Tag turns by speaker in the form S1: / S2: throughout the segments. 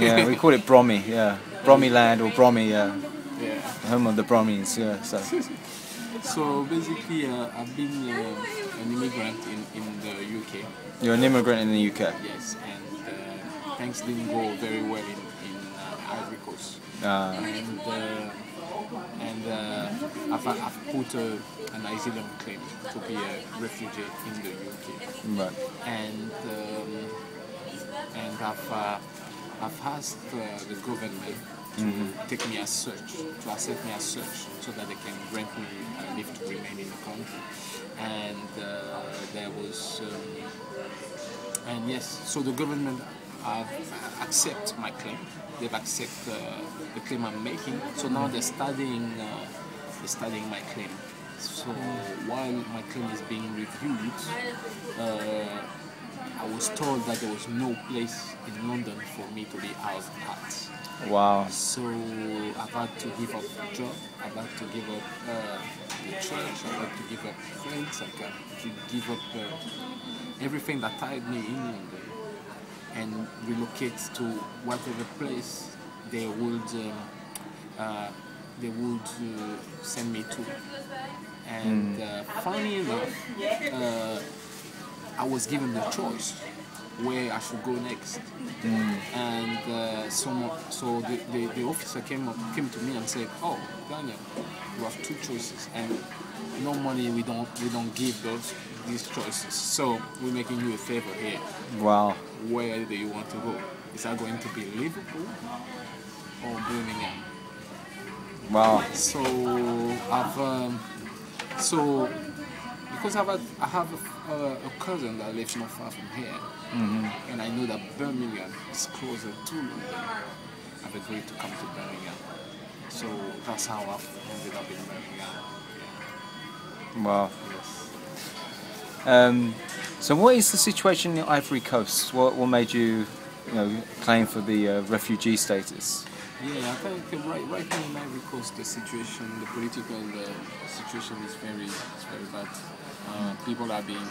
S1: Yeah, we call it Brommy. Yeah, Brommy land or Brommy.
S2: Yeah.
S1: Home of the Brommies. Yeah. So.
S2: So basically, I've been an immigrant in the UK.
S1: You're an immigrant in the UK.
S2: Yes, and things didn't go very well in Ivory Coast. And I've put an asylum claim to be a refugee in the UK.
S1: Right.
S2: And I've asked the government to take me as such, to accept me as such, so that they can grant me leave to remain in the country. And there was, and yes, so the government have accept my claim. They've accepted the claim I'm making. So now they're studying my claim. So while my claim is being reviewed, I was told that there was no place in London for me to be housed at.
S1: Wow.
S2: So I've had to give up a job, I've had to give up the church, I've had to give up friends, I've got to give up everything that tied me in London and relocate to whatever place they would send me to. And funny enough, I was given the choice where I should go next. And so the officer came to me and said, "Oh, Daniel, you have two choices, and normally we don't give these choices. So we're making you a favor here.
S1: Wow.
S2: Where do you want to go? Is that going to be Liverpool or Birmingham?"
S1: Wow.
S2: So because I have a cousin that lives not far from here, and I know that Birmingham is closer to London. I've agreed to come to Birmingham. So that's how I've ended up in Birmingham. Yeah.
S1: Wow.
S2: Yes.
S1: So what is the situation in the Ivory Coast? What made you claim for the refugee status?
S2: Yeah, I think right now in Ivory Coast, the political situation is very bad. People are being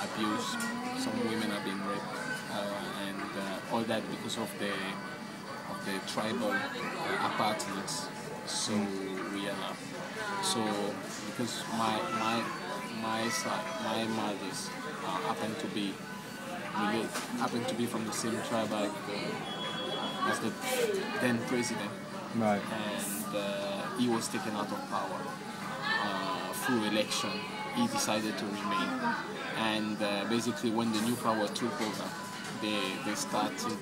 S2: abused. Some women are being raped, and all that because of the tribal apartheid. So we are now. So because my mothers happen to be from the same tribe as the then president,
S1: Right.
S2: and he was taken out of power through election. He decided to remain, and basically when the new power took over, they started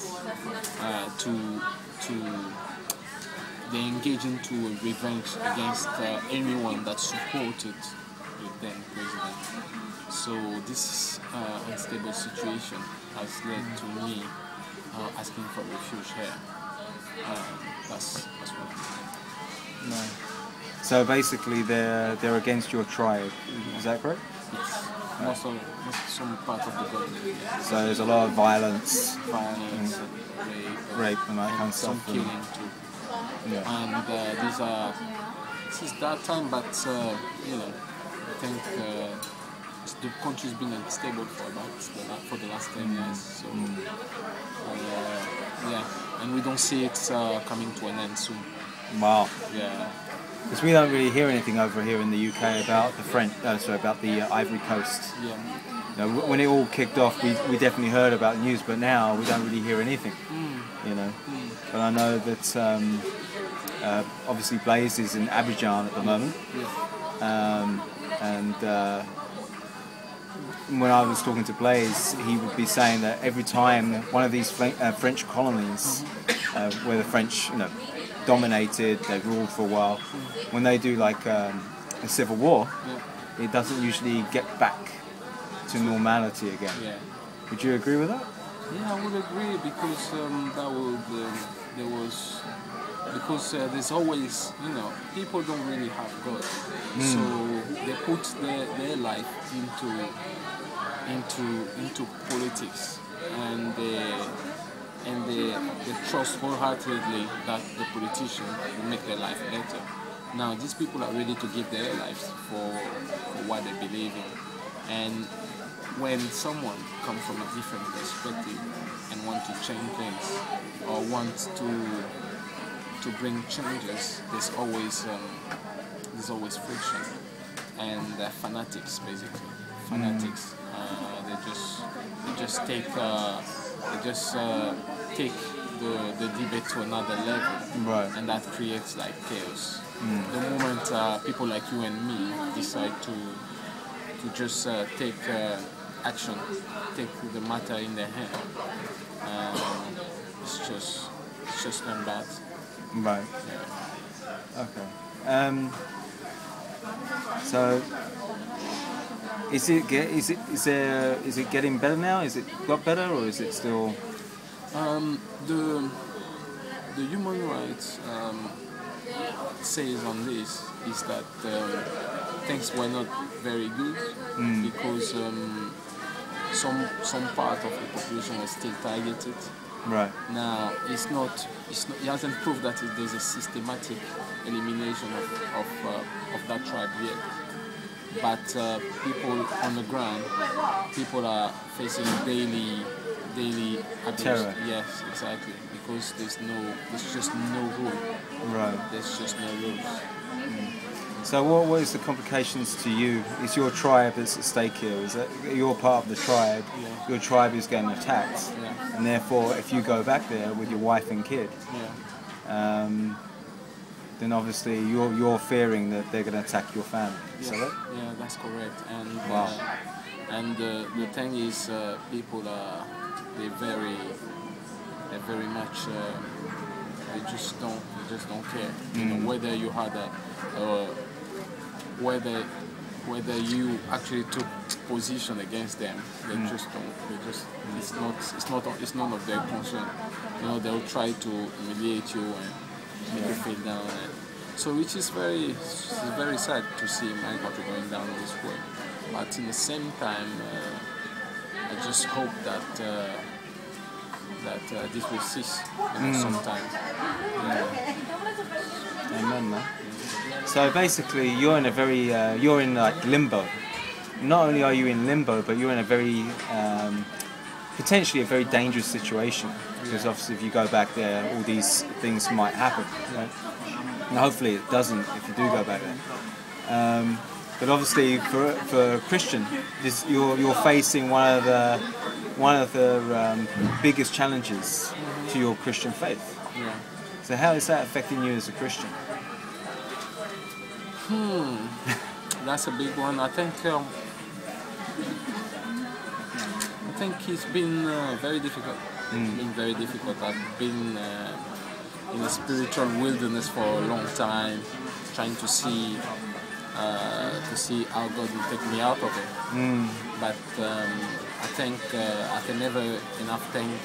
S2: they engaged into a revenge against anyone that supported the then president. So this unstable situation has led to me asking for refuge here. That's what.
S1: No. So basically, they're against your tribe. Is that correct?
S2: It's some part of the government. Yes.
S1: So there's a lot of violence,
S2: rape,
S1: and that kind of
S2: some
S1: stuff.
S2: killing too.
S1: Yeah.
S2: And this is that time, but I think the country's been unstable for the last 10 years. So yeah, and we don't see it coming to an end soon.
S1: Wow.
S2: Yeah.
S1: Because we don't really hear anything over here in the UK about about the Ivory Coast.
S2: Yeah.
S1: When it all kicked off, we definitely heard about the news, but now we don't really hear anything. But I know that obviously Blaze is in Abidjan at the moment.
S2: Yeah.
S1: And when I was talking to Blaze, he would be saying that every time one of these French colonies, where the French, dominated, they ruled for a while, when they do like a civil war, it doesn't usually get back to normality again.
S2: Yeah.
S1: Would you agree with that?
S2: Yeah, I would agree because there's always, people don't really have God, so they put their life into politics, and they trust wholeheartedly that the politician will make their life better. Now these people are ready to give their lives for what they believe in, and when someone comes from a different perspective and want to change things or want to bring changes, there's always friction, and fanatics basically. Fanatics. They just take the debate to another level,
S1: Right.
S2: and that creates like chaos. The moment people like you and me decide to just take action, take the matter in their hand, it's just gone bad.
S1: Right.
S2: Yeah.
S1: Okay. So, is it getting better now? Is it got better, or is it still?
S2: The human rights says on this is that things were not very good because some part of the population was still targeted.
S1: Right.
S2: Now it hasn't proved that there's a systematic elimination of that tribe yet. But people on the ground, people are facing daily abuse.
S1: Terror.
S2: Yes, exactly. Because there's just no rule.
S1: Right.
S2: There's just no rules.
S1: So what is the complications to you? It's your tribe that's at stake here. Is that you're part of the tribe?
S2: Yeah.
S1: Your tribe is getting attacked,
S2: Yeah.
S1: and therefore, if you go back there with your wife and kid,
S2: Yeah.
S1: then obviously you're fearing that they're going to attack your family.
S2: Yeah.
S1: So that,
S2: Yeah, that's correct. And
S1: Wow.
S2: And the thing is, people are they're very much they just don't care. You know, whether you had whether you actually took position against them, they just don't. They just it's none of their concern. You know, they'll try to humiliate you and make you feel down. And so, which is very sad to see my country going down this way. But in the same time, I just hope that this will cease sometime. Yeah.
S1: amen, man. So basically, you're in a very you're in like limbo. Not only are you in limbo, but you're in a very potentially a very dangerous situation, because obviously if you go back there, all these things might happen. Right? And hopefully it doesn't if you do go back there. But obviously for a Christian, you're facing one of the biggest challenges to your Christian faith.
S2: Yeah.
S1: So how is that affecting you as a Christian?
S2: That's a big one. I think it's been very difficult. It's been very difficult. I've been in a spiritual wilderness for a long time, trying to see how God will take me out of it. But I think I can never enough thank